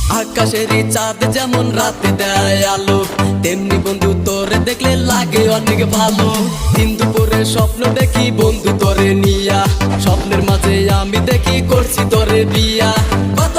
আকাশেরই চাঁদ যেমন রাতে দেয় আলো, তেমনি বন্ধু তোরে দেখলে লাগে অনেক ভালো। দিন দুপুরে স্বপ্ন দেখি বন্ধু তোরে নিয়া, স্বপ্নের মাঝে আমি দেখি করছি তোরে বিয়া। কত